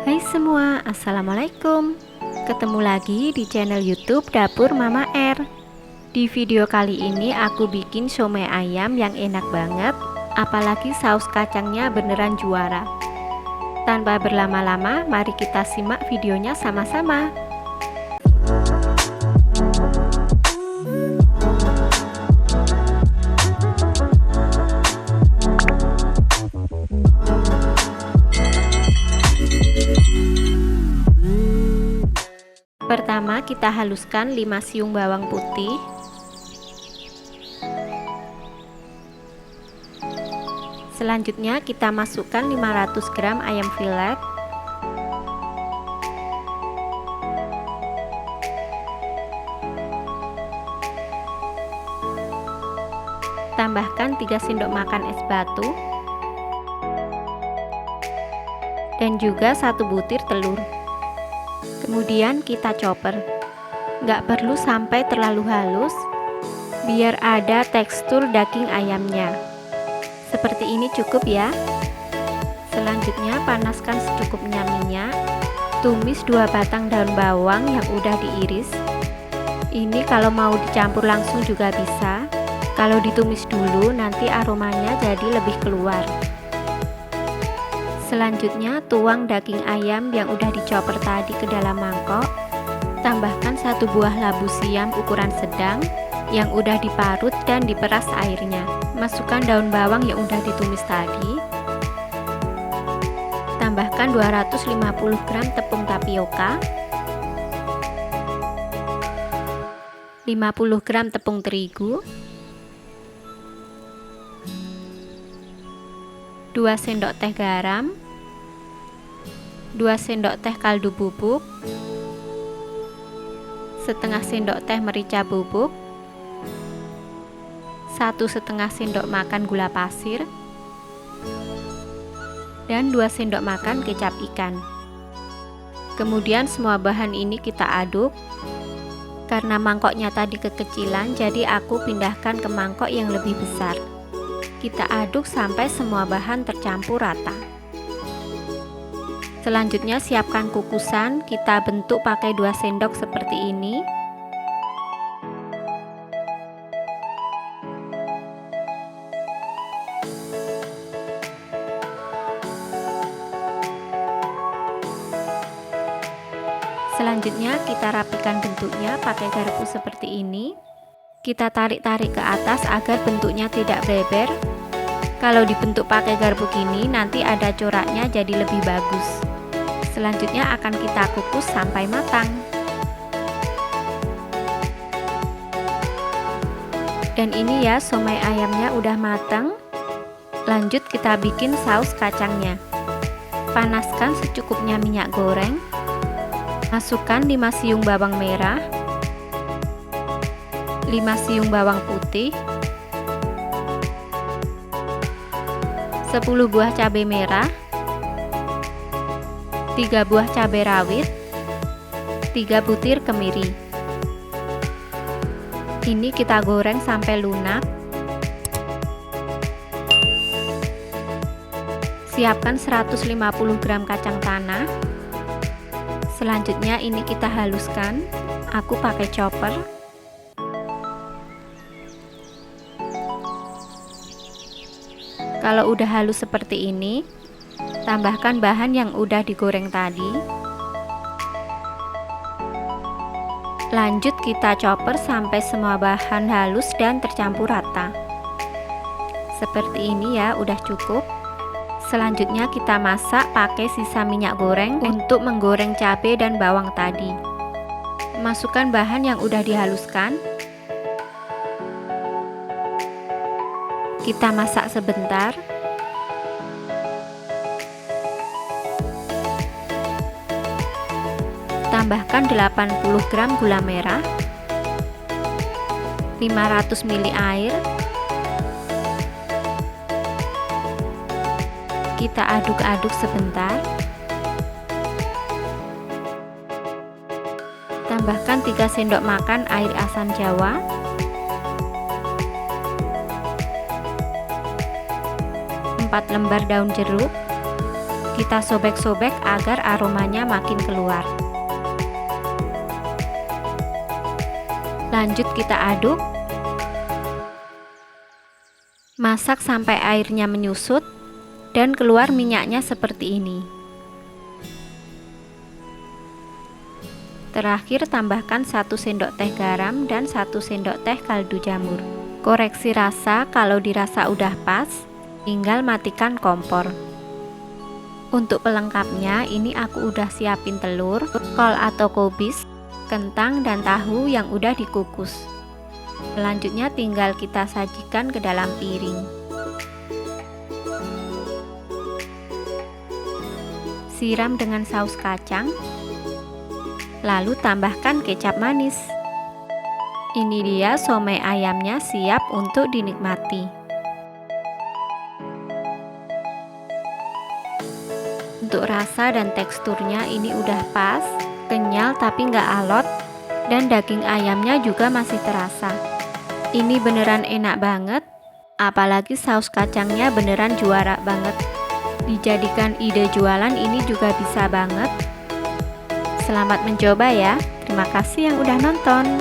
Hai semua, Assalamualaikum. Ketemu lagi di channel YouTube Dapur Mama R. Di video kali ini aku bikin siomay ayam yang enak banget, apalagi saus kacangnya beneran juara. Tanpa berlama-lama, mari kita simak videonya sama-sama. Pertama kita haluskan 5 siung bawang putih, selanjutnya kita masukkan 500 gram ayam filet, tambahkan 3 sendok makan es batu, dan juga 1 butir telur. Kemudian kita chopper, nggak perlu sampai terlalu halus, biar ada tekstur daging ayamnya. Seperti ini cukup ya. Selanjutnya panaskan secukupnya minyak, tumis 2 batang daun bawang yang udah diiris. Ini kalau mau dicampur langsung juga bisa, kalau ditumis dulu nanti aromanya jadi lebih keluar. Selanjutnya tuang daging ayam yang udah dichopper tadi ke dalam mangkok. Tambahkan 1 buah labu siam ukuran sedang yang udah diparut dan diperas airnya. Masukkan daun bawang yang udah ditumis tadi. Tambahkan 250 gram tepung tapioka, 50 gram tepung terigu, 2 sendok teh garam, 2 sendok teh kaldu bubuk, setengah sendok teh merica bubuk, 1,5 sendok makan gula pasir, dan 2 sendok makan kecap ikan. Kemudian semua bahan ini kita aduk. Karena mangkoknya tadi kekecilan, jadi aku pindahkan ke mangkok yang lebih besar. Kita aduk sampai semua bahan tercampur rata. Selanjutnya siapkan kukusan, kita bentuk pakai 2 sendok seperti ini. Selanjutnya kita rapikan bentuknya pakai garpu seperti ini. Kita tarik-tarik ke atas agar bentuknya tidak beber. Kalau dibentuk pakai garpu gini nanti ada coraknya jadi lebih bagus. Selanjutnya akan kita kukus sampai matang. Dan ini ya siomay ayamnya udah matang. Lanjut kita bikin saus kacangnya. Panaskan secukupnya minyak goreng. Masukkan 5 siung bawang merah, 5 siung bawang putih, 10 buah cabai merah, 3 buah cabai rawit, 3 butir kemiri. Ini kita goreng sampai lunak. Siapkan 150 gram kacang tanah. Selanjutnya ini kita haluskan. Aku pakai chopper. Kalau udah halus seperti ini, tambahkan bahan yang udah digoreng tadi. Lanjut kita chopper sampai semua bahan halus dan tercampur rata. Seperti ini ya, udah cukup. Selanjutnya kita masak pakai sisa minyak goreng untuk menggoreng cabai dan bawang tadi. Masukkan bahan yang udah dihaluskan. Kita masak sebentar. Tambahkan 80 gram gula merah, 500 ml air. Kita aduk-aduk sebentar. Tambahkan 3 sendok makan air asam jawa, 4 lembar daun jeruk, Kita sobek-sobek agar aromanya makin keluar. Lanjut kita aduk. Masak sampai airnya menyusut dan keluar minyaknya seperti ini. Terakhir tambahkan 1 sendok teh garam dan 1 sendok teh kaldu jamur. Koreksi rasa, kalau dirasa udah pas, tinggal matikan kompor. Untuk pelengkapnya, ini aku udah siapin telur, kol atau kubis, kentang dan tahu yang udah dikukus. Selanjutnya tinggal kita sajikan ke dalam piring. Siram dengan saus kacang, lalu tambahkan kecap manis. Ini dia somai ayamnya siap untuk dinikmati. Untuk rasa dan teksturnya ini udah pas, kenyal tapi nggak alot, dan daging ayamnya juga masih terasa. Ini beneran enak banget, apalagi saus kacangnya beneran juara banget. Dijadikan ide jualan ini juga bisa banget. Selamat mencoba ya. Terima kasih yang udah nonton.